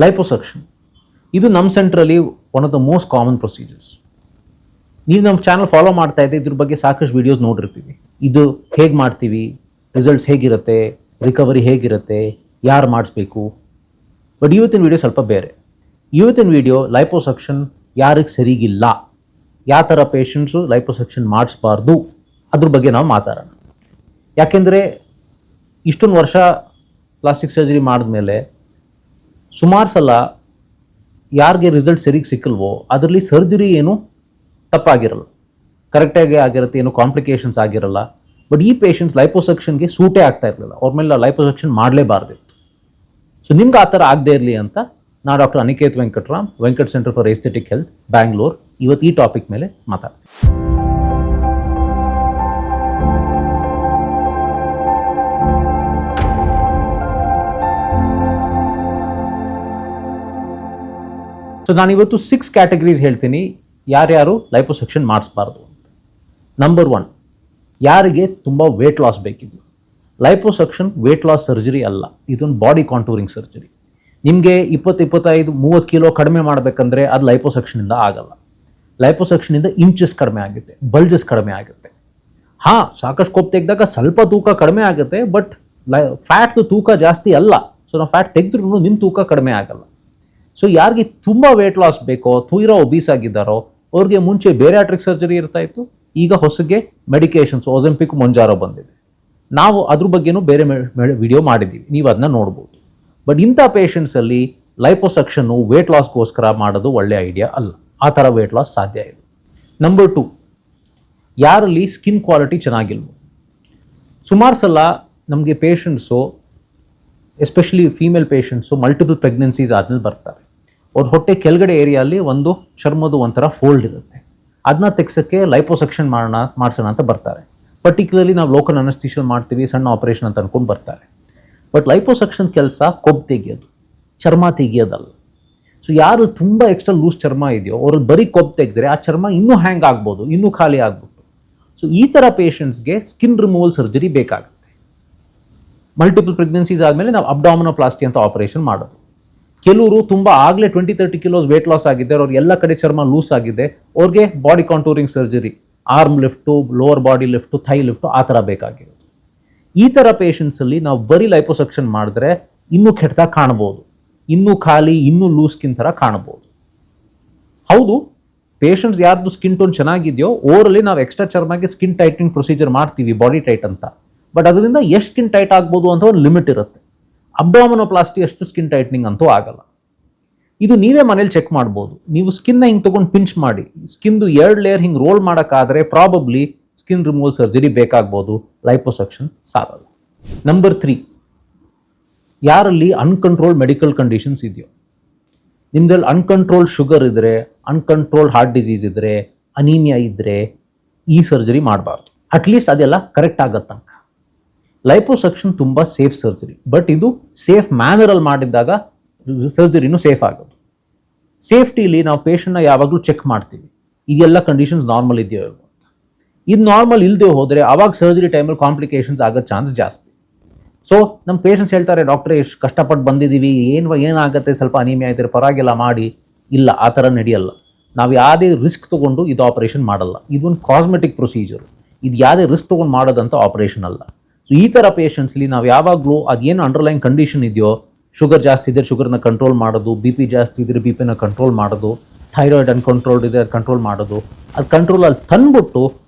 Liposuction ಇದು ನಮ್ಮ ಸೆಂಟ್ರಲ್ಲಿ one of the most common procedures. ನೀವು ನಮ್ಮ ಚಾನಲ್ ಫಾಲೋ ಮಾಡ್ತಾ ಇದ್ದೆ, ಇದ್ರ ಬಗ್ಗೆ ಸಾಕಷ್ಟು ವೀಡಿಯೋಸ್ ನೋಡಿರ್ತೀವಿ. ಇದು ಹೇಗೆ ಮಾಡ್ತೀವಿ, ರಿಸಲ್ಟ್ಸ್ ಹೇಗಿರುತ್ತೆ, ರಿಕವರಿ ಹೇಗಿರುತ್ತೆ, ಯಾರು ಮಾಡಿಸ್ಬೇಕು. ಬಟ್ ಇವತ್ತಿನ ವೀಡಿಯೋ ಸ್ವಲ್ಪ ಬೇರೆ. ಇವತ್ತಿನ ವೀಡಿಯೋ ಲೈಪೋಸಕ್ಷನ್ ಯಾರಿಗೆ ಸರಿಗಿಲ್ಲ, ಯಾವ ಥರ ಪೇಷಂಟ್ಸು ಲೈಪೋಸಕ್ಷನ್ ಮಾಡಿಸ್ಬಾರ್ದು ಅದ್ರ ಬಗ್ಗೆ ನಾವು ಮಾತಾಡೋಣ. ಯಾಕೆಂದರೆ ಇಷ್ಟೊಂದು ವರ್ಷ ಪ್ಲಾಸ್ಟಿಕ್ ಸರ್ಜರಿ ಮಾಡಿದ್ಮೇಲೆ ಸುಮಾರು ಸಲ ಯಾರಿಗೆ ರಿಸಲ್ಟ್ ಸರಿಗೆ ಸಿಕ್ಕಲ್ವೋ ಅದರಲ್ಲಿ ಸರ್ಜರಿ ಏನು ತಪ್ಪಾಗಿರಲ್ಲ, ಕರೆಕ್ಟಾಗಿ ಆಗಿರುತ್ತೆ, ಏನು ಕಾಂಪ್ಲಿಕೇಶನ್ಸ್ ಆಗಿರಲ್ಲ. ಬಟ್ ಈ ಪೇಷಂಟ್ಸ್ ಲೈಪೋಸಕ್ಷನ್ಗೆ ಸೂಟೇ ಆಗ್ತಾ ಇರಲಿಲ್ಲ, ಅವ್ರ ಮೇಲೆ ಲೈಪೋಸಕ್ಷನ್ ಮಾಡಲೇಬಾರ್ದಿತ್ತು. ಸೊ ನಿಮ್ಗೆ ಆ ಥರ ಆಗದೆ ಇರಲಿ ಅಂತ ನಾನು doctor Aniket Venkatram, Venkat centre for aesthetic health, Bangalore, ಇವತ್ತು ಈ ಟಾಪಿಕ್ ಮೇಲೆ ಮಾತಾಡ್ತೀನಿ. ಸೊ ನಾನಿವತ್ತು 6 ಕ್ಯಾಟಗರೀಸ್ ಹೇಳ್ತೀನಿ ಯಾರ್ಯಾರು ಲೈಪೋಸಕ್ಷನ್ ಮಾಡಿಸ್ಬಾರ್ದು ಅಂತ. ನಂಬರ್ 1, ಯಾರಿಗೆ ತುಂಬ ವೇಟ್ ಲಾಸ್ ಬೇಕಿದ್ದು. ಲೈಪೋಸಕ್ಷನ್ ವೇಟ್ ಲಾಸ್ ಸರ್ಜರಿ ಅಲ್ಲ, ಇದೊಂದು ಬಾಡಿ ಕಾಂಟೂರಿಂಗ್ ಸರ್ಜರಿ. ನಿಮಗೆ 20-25-30 ಕಿಲೋ ಕಡಿಮೆ ಮಾಡಬೇಕಂದ್ರೆ ಅದು ಲೈಪೋಸಕ್ಷನಿಂದ ಆಗಲ್ಲ. ಲೈಪೋಸಕ್ಷನಿಂದ ಇಂಚಸ್ ಕಡಿಮೆ ಆಗುತ್ತೆ, ಬಲ್ಜಸ್ ಕಡಿಮೆ ಆಗುತ್ತೆ. ಸಾಕಷ್ಟು ಕೊಬ್ಬು ತೆಗೆದಾಗ ಸ್ವಲ್ಪ ತೂಕ ಕಡಿಮೆ ಆಗುತ್ತೆ, ಬಟ್ ಫ್ಯಾಟ್ದು ತೂಕ ಜಾಸ್ತಿ ಅಲ್ಲ. ಸೊ ನಾವು ಫ್ಯಾಟ್ ತೆಗೆದ್ರೂ ನಿಮ್ಮ ತೂಕ ಕಡಿಮೆ ಆಗಲ್ಲ. ಸೊ ಯಾರಿಗೆ ತುಂಬ ವೇಟ್ ಲಾಸ್ ಬೇಕೋ, ತೀರಾ ಒಬೀಸ್ ಆಗಿದ್ದಾರೋ ಅವ್ರಿಗೆ ಮುಂಚೆ ಬೇರಿಯಾಟ್ರಿಕ್ ಸರ್ಜರಿ ಇರ್ತಾ ಇತ್ತು, ಈಗ ಹೊಸಗೆ ಮೆಡಿಕೇಶನ್ಸ್ ಒಜೆಂಪಿಕ್, ಮೊಂಜಾರೋ ಬಂದಿದೆ. ನಾವು ಅದ್ರ ಬಗ್ಗೆನೂ ಬೇರೆ ವಿಡಿಯೋ ಮಾಡಿದ್ದೀವಿ, ನೀವು ಅದನ್ನ ನೋಡ್ಬೋದು. ಬಟ್ ಇಂಥ ಪೇಷಂಟ್ಸಲ್ಲಿ ಲೈಪೋಸಕ್ಷನ್ನು ವೇಟ್ ಲಾಸ್ಗೋಸ್ಕರ ಮಾಡೋದು ಒಳ್ಳೆ ಐಡಿಯಾ ಅಲ್ಲ. ಆ ಥರ ವೇಟ್ ಲಾಸ್ ಸಾಧ್ಯ ಇಲ್ಲ. ನಂಬರ್ 2, ಯಾರಲ್ಲಿ ಸ್ಕಿನ್ ಕ್ವಾಲಿಟಿ ಚೆನ್ನಾಗಿಲ್ವೋ. ಸುಮಾರು ಸಲ ನಮಗೆ patients, especially female patients, multiple pregnancies ಆದ್ಮೇಲೆ ಬರ್ತಾರೆ. ಅವ್ರ ಹೊಟ್ಟೆ ಕೆಳಗಡೆ ಏರಿಯಲ್ಲಿ ಒಂದು ಚರ್ಮದ ಒಂಥರ ಫೋಲ್ಡ್ ಇರುತ್ತೆ, ಅದನ್ನ ತೆಗ್ಸೋಕ್ಕೆ ಲೈಪೋಸಕ್ಷನ್ ಮಾಡಿಸೋಣ ಅಂತ ಬರ್ತಾರೆ. ಪರ್ಟಿಕ್ಯುಲರ್ಲಿ ನಾವು ಲೋಕಲ್ ಅನಸ್ಥಿಷಿಯಲ್ ಮಾಡ್ತೀವಿ, ಸಣ್ಣ ಆಪರೇಷನ್ ಅಂತ ಅನ್ಕೊಂಡು ಬರ್ತಾರೆ. ಬಟ್ ಲೈಪೋಸಕ್ಷನ್ ಕೆಲಸ ಕೊಬ್ಬು ತೆಗಿಯೋದು, ಚರ್ಮ ತೆಗಿಯೋದಲ್ಲ. ಸೊ ಯಾರು ತುಂಬ ಎಕ್ಸ್ಟ್ರಾ ಲೂಸ್ ಚರ್ಮ ಇದೆಯೋ ಅವ್ರಲ್ಲಿ ಬರೀ ಕೊಬ್ಬು ತೆಗೆದ್ರೆ ಆ ಚರ್ಮ ಇನ್ನೂ ಹ್ಯಾಂಗ್ ಆಗ್ಬೋದು, ಇನ್ನೂ ಖಾಲಿ ಆಗ್ಬಿಟ್ಟು. ಸೊ ಈ ಥರ ಪೇಷಂಟ್ಸ್ಗೆ ಸ್ಕಿನ್ ರಿಮೂವಲ್ ಸರ್ಜರಿ ಬೇಕಾಗುತ್ತೆ. ಮಲ್ಟಿಪಲ್ ಪ್ರೆಗ್ನೆನ್ಸೀಸ್ ಆದಮೇಲೆ ನಾವು ಅಬ್ಡಾಮಿನೋಪ್ಲಾಸ್ಟಿ ಅಂತ ಆಪರೇಷನ್ ಮಾಡೋದು. ಕೆಲವರು ತುಂಬ ಆಗಲೇ 20-30 ಕಿಲೋಸ್ ವೇಟ್ ಲಾಸ್ ಆಗಿದ್ದಾರೆ, ಅವ್ರಿಗೆ ಎಲ್ಲ ಕಡೆ ಚರ್ಮ ಲೂಸ್ ಆಗಿದೆ, ಅವ್ರಿಗೆ body contouring surgery, arm lift, lower body lift, thigh lift ಆ ಥರ ಬೇಕಾಗಿರೋದು. ಈ ಥರ ಪೇಷಂಟ್ಸಲ್ಲಿ ನಾವು ಬರೀ ಲೈಪೋಸಕ್ಷನ್ ಮಾಡಿದ್ರೆ ಇನ್ನೂ ಕೆಟ್ಟದಾಗ ಕಾಣ್ಬೋದು, ಇನ್ನೂ ಖಾಲಿ, ಇನ್ನೂ ಲೂಸ್ ಸ್ಕಿನ್ ಥರ ಕಾಣ್ಬೋದು. ಹೌದು, ಪೇಷಂಟ್ಸ್ ಯಾರ್ದು ಸ್ಕಿನ್ ಟೋನ್ ಚೆನ್ನಾಗಿದೆಯೋ ಓವರಲ್ಲಿ ನಾವು ಎಕ್ಸ್ಟ್ರಾ ಚರ್ಮಗೆ ಸ್ಕಿನ್ ಟೈಟ್ನಿಂಗ್ ಪ್ರೊಸೀಜರ್ ಮಾಡ್ತೀವಿ, ಬಾಡಿ ಟೈಟ್ ಅಂತ. ಬಟ್ ಅದರಿಂದ ಎಷ್ಟು ಸ್ಕಿನ್ ಟೈಟ್ ಆಗ್ಬೋದು ಅಂತ ಒಂದು ಲಿಮಿಟ್ ಇರುತ್ತೆ. ಅಬ್ಡಾಮಿನೋಪ್ಲಾಸ್ಟಿ ಅಷ್ಟು ಸ್ಕಿನ್ ಟೈಟ್ನಿಂಗ್ ಅಂತೂ ಆಗಲ್ಲ. ಇದು ನೀವೇ ಮನೇಲಿ ಚೆಕ್ ಮಾಡ್ಬೋದು. ನೀವು ಸ್ಕಿನ್ನ ಹಿಂಗೆ ತೊಗೊಂಡು ಪಿಂಚ್ ಮಾಡಿ ಸ್ಕಿನ್ದು 2 ಲೇಯರ್ ಹಿಂಗೆ ರೋಲ್ ಮಾಡೋಕ್ಕಾದರೆ ಪ್ರಾಬಬ್ಲಿ ಸ್ಕಿನ್ ರಿಮೂವಲ್ ಸರ್ಜರಿ ಬೇಕಾಗ್ಬೋದು, ಲೈಪೋಸಕ್ಷನ್ ಸಾಲಲ್ಲ. ನಂಬರ್ 3, ಯಾರಲ್ಲಿ ಅನ್ಕಂಟ್ರೋಲ್ಡ್ ಮೆಡಿಕಲ್ ಕಂಡೀಷನ್ಸ್ ಇದೆಯೋ. ನಿಮ್ದಲ್ಲಿ ಅನ್ಕಂಟ್ರೋಲ್ಡ್ ಶುಗರ್ ಇದ್ದರೆ, ಅನ್ಕಂಟ್ರೋಲ್ಡ್ ಹಾರ್ಟ್ ಡಿಸೀಸ್ ಇದ್ದರೆ, ಅನೀಮಿಯಾ ಇದ್ದರೆ ಈ ಸರ್ಜರಿ ಮಾಡಬಾರ್ದು. ಅಟ್ಲೀಸ್ಟ್ ಅದೆಲ್ಲ ಕರೆಕ್ಟ್ ಆಗತ್ತಂಕ. ಲೈಪೋಸಕ್ಷನ್ ತುಂಬ ಸೇಫ್ ಸರ್ಜರಿ, ಬಟ್ ಇದು ಸೇಫ್ ಮ್ಯಾನರಲ್ಲಿ ಮಾಡಿದ್ದಾಗ ಸರ್ಜರಿನೂ ಸೇಫ್ ಆಗೋದು. ಸೇಫ್ಟಿಲಿ ನಾವು ಪೇಷಂಟ್ನ ಯಾವಾಗಲೂ ಚೆಕ್ ಮಾಡ್ತೀವಿ, ಇದೆಲ್ಲ ಕಂಡೀಷನ್ಸ್ ನಾರ್ಮಲ್ ಇದೆಯೋ ಇಲ್ವೋ ಅಂತ. ಇದು ನಾರ್ಮಲ್ ಇಲ್ಲದೆ ಹೋದರೆ ಆವಾಗ ಸರ್ಜರಿ ಟೈಮಲ್ಲಿ ಕಾಂಪ್ಲಿಕೇಶನ್ಸ್ ಆಗೋ ಚಾನ್ಸ್ ಜಾಸ್ತಿ. ಸೊ ನಮ್ಮ ಪೇಷಂಟ್ಸ್ ಹೇಳ್ತಾರೆ, ಡಾಕ್ಟ್ರೇ ಎಷ್ಟು ಕಷ್ಟಪಟ್ಟು ಬಂದಿದ್ದೀವಿ, ಏನಾಗುತ್ತೆ, ಸ್ವಲ್ಪ ಅನೀಮಿಯಾ ಇದ್ದರೆ ಪರವಾಗಿಲ್ಲ ಮಾಡಿ. ಇಲ್ಲ, ಆ ಥರ ನಡೆಯಲ್ಲ. ನಾವು ಯಾವುದೇ ರಿಸ್ಕ್ ತೊಗೊಂಡು ಇದು ಆಪರೇಷನ್ ಮಾಡಲ್ಲ. ಇದೊಂದು ಕಾಸ್ಮೆಟಿಕ್ ಪ್ರೊಸೀಜರು, ಇದು ಯಾವುದೇ ರಿಸ್ಕ್ ತೊಗೊಂಡು ಮಾಡೋದಂತ ಆಪರೇಷನ್ ಅಲ್ಲ. ಸೊ ಈ ಥರ ಪೇಷಂಟ್ಸ್ಲಿ ನಾವು ಯಾವಾಗಲೂ ಅದೇನು ಅಂಡರ್ಲೈನ್ ಕಂಡೀಷನ್ ಇದೆಯೋ, ಶುಗರ್ ಜಾಸ್ತಿ ಇದ್ದರೆ ಶುಗರ್ನ ಕಂಟ್ರೋಲ್ ಮಾಡೋದು, BP ಜಾಸ್ತಿ ಇದ್ದರೆ BP ನ ಕಂಟ್ರೋಲ್ ಮಾಡೋದು, ಥೈರಾಯ್ಡ್ ಅನ್ಕಂಟ್ರೋಲ್ಡ್ ಇದೆ ಅದು ಕಂಟ್ರೋಲ್ ಮಾಡೋದು, ಅದು ಕಂಟ್ರೋಲಲ್ಲಿ ತಂದುಬಿಟ್ಟು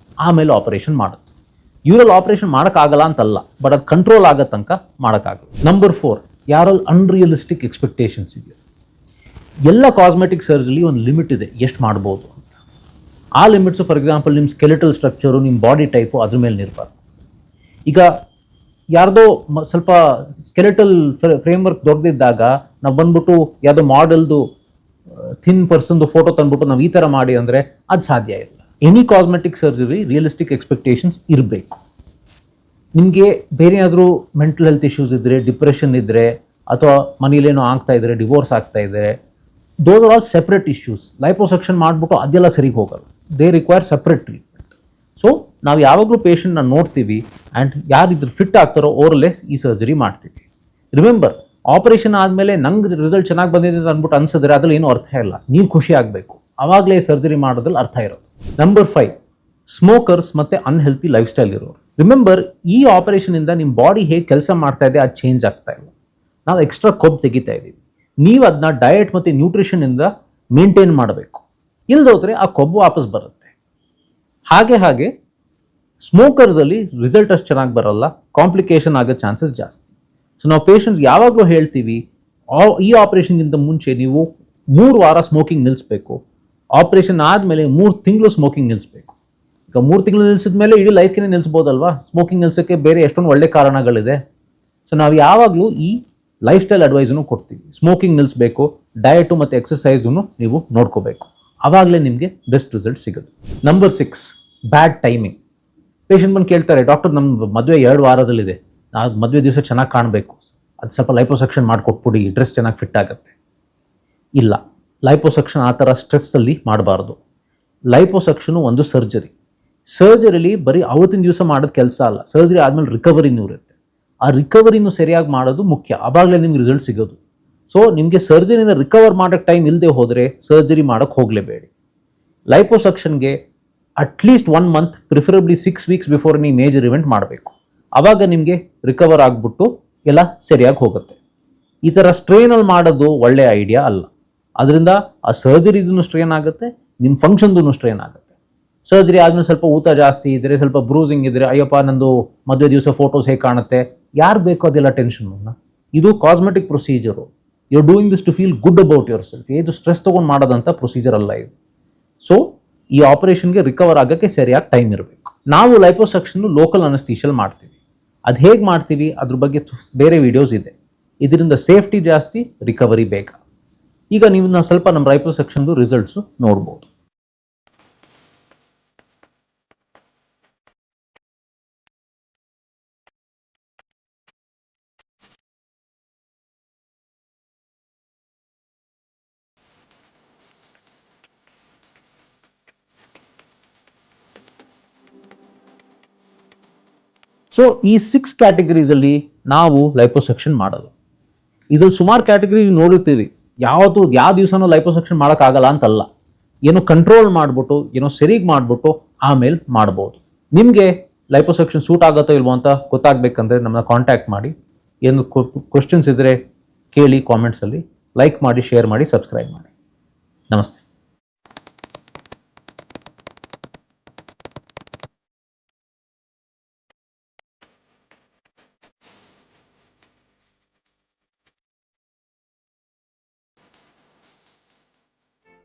ಆಮೇಲೆ ಆಪರೇಷನ್ ಮಾಡೋದು. ಇವರಲ್ಲಿ ಆಪರೇಷನ್ ಮಾಡೋಕ್ಕಾಗಲ್ಲ ಅಂತಲ್ಲ, ಬಟ್ ಅದು ಕಂಟ್ರೋಲ್ ಆಗೋ ತನಕ ಮಾಡೋಕ್ಕಾಗಲ್ಲ. ನಂಬರ್ 4, ಯಾರಲ್ಲಿ ಅನ್ರಿಯಲಿಸ್ಟಿಕ್ ಎಕ್ಸ್ಪೆಕ್ಟೇಷನ್ಸ್ ಇದೆಯೋ. ಎಲ್ಲ ಕಾಸ್ಮೆಟಿಕ್ ಸರ್ಜರಿ ಒಂದು ಲಿಮಿಟ್ ಇದೆ ಎಷ್ಟು ಮಾಡ್ಬೋದು ಅಂತ. ಆ ಲಿಮಿಟ್ಸು ಫಾರ್ ಎಕ್ಸಾಂಪಲ್ ನಿಮ್ಮ ಸ್ಕೆಲಿಟಲ್ ಸ್ಟ್ರಕ್ಚರು, ನಿಮ್ಮ ಬಾಡಿ ಟೈಪು ಅದ್ರ ಮೇಲೆ ನಿರ್ಭರ. ಈಗ ಯಾರ್ದೋ ಸ್ವಲ್ಪ ಸ್ಕೆಲೆಟಲ್ ಫ್ರೇಮ್ವರ್ಕ್ ದೊಡ್ಡದಿದ್ದಾಗ ನಾವು ಬಂದ್ಬಿಟ್ಟು ಯಾವುದೋ ಮಾಡೆಲ್ದು ಥಿನ್ ಪರ್ಸನ್ದು ಫೋಟೋ ತಂದ್ಬಿಟ್ಟು ನಾವು ಈ ಥರ ಮಾಡಿ ಅಂದರೆ ಅದು ಸಾಧ್ಯ ಇಲ್ಲ. Any cosmetic surgery realistic expectations ಇರಬೇಕು. ನಿಮಗೆ ಬೇರೆ ಏನಾದರೂ ಮೆಂಟಲ್ ಹೆಲ್ತ್ ಇಶ್ಯೂಸ್ ಇದ್ದರೆ, ಡಿಪ್ರೆಷನ್ ಇದ್ದರೆ, ಅಥವಾ ಮನೇಲೇನೋ ಆಗ್ತಾ ಇದ್ದರೆ, ಡಿವೋರ್ಸ್ ಆಗ್ತಾ ಇದ್ದರೆ, those are all separate issues. Liposuction ಮಾಡಿಬಿಟ್ಟು ಅದೆಲ್ಲ ಸರಿಗೆ ಹೋಗಲ್ಲ. They require separate treatment. So ನಾವು ಯಾವಾಗಲೂ ಪೇಷಂಟ್ನ ನೋಡ್ತೀವಿ ಆ್ಯಂಡ್ ಯಾರು ಇದ್ರ ಫಿಟ್ ಆಗ್ತಾರೋ ಅವರಲ್ಲೇ ಈ ಸರ್ಜರಿ ಮಾಡ್ತೀವಿ. ರಿಮೆಂಬರ್, ಆಪರೇಷನ್ ಆದಮೇಲೆ ನಂಗೆ ರಿಸಲ್ಟ್ ಚೆನ್ನಾಗಿ ಬಂದಿದೆ ಅಂತ ಅಂದ್ಬಿಟ್ಟು ಅನ್ಸಿದ್ರೆ ಅದ್ರಲ್ಲಿ ಏನೂ ಅರ್ಥ ಇಲ್ಲ. ನೀವು ಖುಷಿ ಆಗಬೇಕು, ಅವಾಗಲೇ ಸರ್ಜರಿ ಮಾಡೋದ್ರಲ್ಲಿ ಅರ್ಥ ಇರೋದು. ನಂಬರ್ 5, ಸ್ಮೋಕರ್ಸ್ ಮತ್ತು ಅನ್ಹೆಲ್ತಿ ಲೈಫ್ ಸ್ಟೈಲ್ ಇರೋರು. ರಿಮೆಂಬರ್, ಈ ಆಪರೇಷನಿಂದ ನಿಮ್ಮ ಬಾಡಿ ಹೇಗೆ ಕೆಲಸ ಮಾಡ್ತಾ ಇದೆ ಅದು ಚೇಂಜ್ ಆಗ್ತಾ ಇಲ್ಲ. ನಾವು ಎಕ್ಸ್ಟ್ರಾ ಕೊಬ್ಬು ತೆಗಿತಾ ಇದ್ದೀವಿ. ನೀವು ಅದನ್ನ ಡಯಟ್ ಮತ್ತು ನ್ಯೂಟ್ರಿಷನಿಂದ ಮೇಂಟೈನ್ ಮಾಡಬೇಕು. ಇಲ್ಲದೋದ್ರೆ ಆ ಕೊಬ್ಬು ವಾಪಸ್ ಬರುತ್ತೆ. ಹಾಗೆ ಸ್ಮೋಕರ್ಸಲ್ಲಿ ರಿಸಲ್ಟ್ ಅಷ್ಟು ಚೆನ್ನಾಗಿ ಬರಲ್ಲ, ಕಾಂಪ್ಲಿಕೇಶನ್ ಆಗೋ ಚಾನ್ಸಸ್ ಜಾಸ್ತಿ. ಸೊ ನಾವು ಪೇಷಂಟ್ಸ್ ಯಾವಾಗಲೂ ಹೇಳ್ತೀವಿ, ಈ ಆಪರೇಷನ್ಗಿಂತ ಮುಂಚೆ ನೀವು 3 ವಾರ ಸ್ಮೋಕಿಂಗ್ ನಿಲ್ಲಿಸಬೇಕು. ಆಪರೇಷನ್ ಆದಮೇಲೆ 3 ತಿಂಗಳು ಸ್ಮೋಕಿಂಗ್ ನಿಲ್ಲಿಸಬೇಕು. ಈಗ 3 ತಿಂಗಳು ನಿಲ್ಲಿಸಿದ ಮೇಲೆ ಇಡೀ ಲೈಫ್ಗೆ ನಿಲ್ಲಿಸ್ಬೋದಲ್ವಾ? ಸ್ಮೋಕಿಂಗ್ ನಿಲ್ಲಿಸೋಕ್ಕೆ ಬೇರೆ ಎಷ್ಟೊಂದು ಒಳ್ಳೆ ಕಾರಣಗಳಿದೆ. ಸೊ ನಾವು ಯಾವಾಗಲೂ ಈ ಲೈಫ್ ಸ್ಟೈಲ್ ಅಡ್ವೈಸನ್ನು ಕೊಡ್ತೀವಿ. ಸ್ಮೋಕಿಂಗ್ ನಿಲ್ಲಿಸಬೇಕು, ಡಯಟು ಮತ್ತು ಎಕ್ಸಸೈಸನ್ನು ನೀವು ನೋಡ್ಕೋಬೇಕು. ಆವಾಗಲೇ ನಿಮಗೆ ಬೆಸ್ಟ್ ರಿಸಲ್ಟ್ ಸಿಗೋದು. ನಂಬರ್ 6, ಬ್ಯಾಡ್ ಟೈಮಿಂಗ್. ಪೇಷಂಟ್ ಬಂದು ಕೇಳ್ತಾರೆ, ಡಾಕ್ಟರ್ ನಮ್ಮ ಮದುವೆ 2 ವಾರದಲ್ಲಿದೆ, ನಾವು ಮದುವೆ ದಿವಸ ಚೆನ್ನಾಗಿ ಕಾಣಬೇಕು, ಅದು ಸ್ವಲ್ಪ ಲೈಪೋಸಕ್ಷನ್ ಮಾಡಿಕೊಟ್ಬಿಡಿ, ಡ್ರೆಸ್ ಚೆನ್ನಾಗಿ ಫಿಟ್ ಆಗುತ್ತೆ. ಇಲ್ಲ, ಲೈಪೋಸಕ್ಷನ್ ಆ ಥರ ಸ್ಟ್ರೆಸ್ಸಲ್ಲಿ ಮಾಡಬಾರ್ದು. ಲೈಪೋಸಕ್ಷನು ಒಂದು ಸರ್ಜರಿಲಿ ಬರೀ ಅವತ್ತಿನ ದಿವಸ ಮಾಡೋದು ಕೆಲಸ ಅಲ್ಲ. ಸರ್ಜರಿ ಆದಮೇಲೆ ರಿಕವರಿನೂ ಇರುತ್ತೆ. ಆ ರಿಕವರಿನೂ ಸರಿಯಾಗಿ ಮಾಡೋದು ಮುಖ್ಯ. ಆವಾಗಲೇ ನಿಮ್ಗೆ ರಿಸಲ್ಟ್ ಸಿಗೋದು. ಸೊ ನಿಮಗೆ ಸರ್ಜರಿನ ರಿಕವರ್ ಮಾಡೋಕ್ಕೆ ಟೈಮ್ ಇಲ್ಲದೆ ಹೋದರೆ ಸರ್ಜರಿ ಮಾಡೋಕ್ಕೆ ಹೋಗಲೇಬೇಡಿ. ಲೈಪೋಸಕ್ಷನ್ಗೆ at least 1 month, preferably 6 weeks before ನೀವು ಮೇಜರ್ ಇವೆಂಟ್ ಮಾಡಬೇಕು. ಆವಾಗ ನಿಮಗೆ ರಿಕವರ್ ಆಗಿಬಿಟ್ಟು ಎಲ್ಲ ಸರಿಯಾಗಿ ಹೋಗುತ್ತೆ. ಈ ಥರ ಸ್ಟ್ರೈನಲ್ಲಿ ಮಾಡೋದು ಒಳ್ಳೆಯ ಐಡಿಯಾ ಅಲ್ಲ. ಅದರಿಂದ ಆ ಸರ್ಜರಿದೂ ಸ್ಟ್ರೈನ್ ಆಗುತ್ತೆ, ನಿಮ್ಮ ಫಂಕ್ಷನ್ದೂ ಸ್ಟ್ರೈನ್ ಆಗುತ್ತೆ. ಸರ್ಜರಿ ಆದಮೇಲೆ ಸ್ವಲ್ಪ ಊತ ಜಾಸ್ತಿ ಇದ್ದರೆ, ಸ್ವಲ್ಪ ಬ್ರೂಸಿಂಗ್ ಇದ್ದರೆ, ಅಯ್ಯಪ್ಪ ನಂದು ಮದುವೆ ದಿವಸ ಫೋಟೋಸ್ ಹೇಗೆ ಕಾಣುತ್ತೆ, ಯಾರು ಬೇಕೋ ಅದೆಲ್ಲ ಟೆನ್ಷನ್. ಇದು cosmetic procedure. You are doing this to feel good about yourself. ಇದು ಸ್ಟ್ರೆಸ್ ತೊಗೊಂಡು ಮಾಡೋದಂಥ ಪ್ರೊಸೀಜರ್ ಅಲ್ಲ ಇದು. ಸೊ ಈ ಆಪರೇಷನ್ಗೆ ರಿಕವರ್ ಆಗೋಕ್ಕೆ ಸರಿಯಾಗಿ ಟೈಮ್ ಇರಬೇಕು. ನಾವು ಲೈಪೋಸಕ್ಷನ್ ಲೋಕಲ್ ಅನಸ್ಥೀಷಿಯಲ್ ಮಾಡ್ತೀವಿ. ಅದು ಹೇಗೆ ಮಾಡ್ತೀವಿ ಅದ್ರ ಬಗ್ಗೆ ಬೇರೆ ವಿಡಿಯೋಸ್ ಇದೆ. ಇದರಿಂದ ಸೇಫ್ಟಿ ಜಾಸ್ತಿ, ರಿಕವರಿ ಬೇಗ. ಈಗ ನೀವು ಸ್ವಲ್ಪ ನಮ್ಮ ಲೈಪೋಸಕ್ಷನ್ದು ರಿಸಲ್ಟ್ಸು ನೋಡ್ಬೋದು. ಸೊ ಈ 6 ಕ್ಯಾಟಗರೀಸಲ್ಲಿ ನಾವು ಲೈಪೋಸಕ್ಷನ್ ಮಾಡೋದು. ಇದ್ರಲ್ಲಿ ಸುಮಾರು ಕ್ಯಾಟಗರಿ ನೋಡಿರ್ತೀವಿ. ಯಾವ ದಿವಸನೂ ಲೈಪೋಸಕ್ಷನ್ ಮಾಡೋಕ್ಕಾಗಲ್ಲ ಅಂತಲ್ಲ. ಏನೋ ಕಂಟ್ರೋಲ್ ಮಾಡಿಬಿಟ್ಟು, ಏನೋ ಸರಿಗೆ ಮಾಡಿಬಿಟ್ಟು ಆಮೇಲೆ ಮಾಡ್ಬೋದು. ನಿಮಗೆ ಲೈಪೋಸಕ್ಷನ್ ಸೂಟ್ ಆಗುತ್ತೋ ಇಲ್ವೋ ಅಂತ ಗೊತ್ತಾಗಬೇಕಂದ್ರೆ ನಮ್ಮನ್ನ ಕಾಂಟ್ಯಾಕ್ಟ್ ಮಾಡಿ. ಏನು ಕ್ವಶನ್ಸ್ ಇದ್ದರೆ ಕೇಳಿ ಕಾಮೆಂಟ್ಸಲ್ಲಿ. ಲೈಕ್ ಮಾಡಿ, ಶೇರ್ ಮಾಡಿ, ಸಬ್ಸ್ಕ್ರೈಬ್ ಮಾಡಿ. ನಮಸ್ತೆ.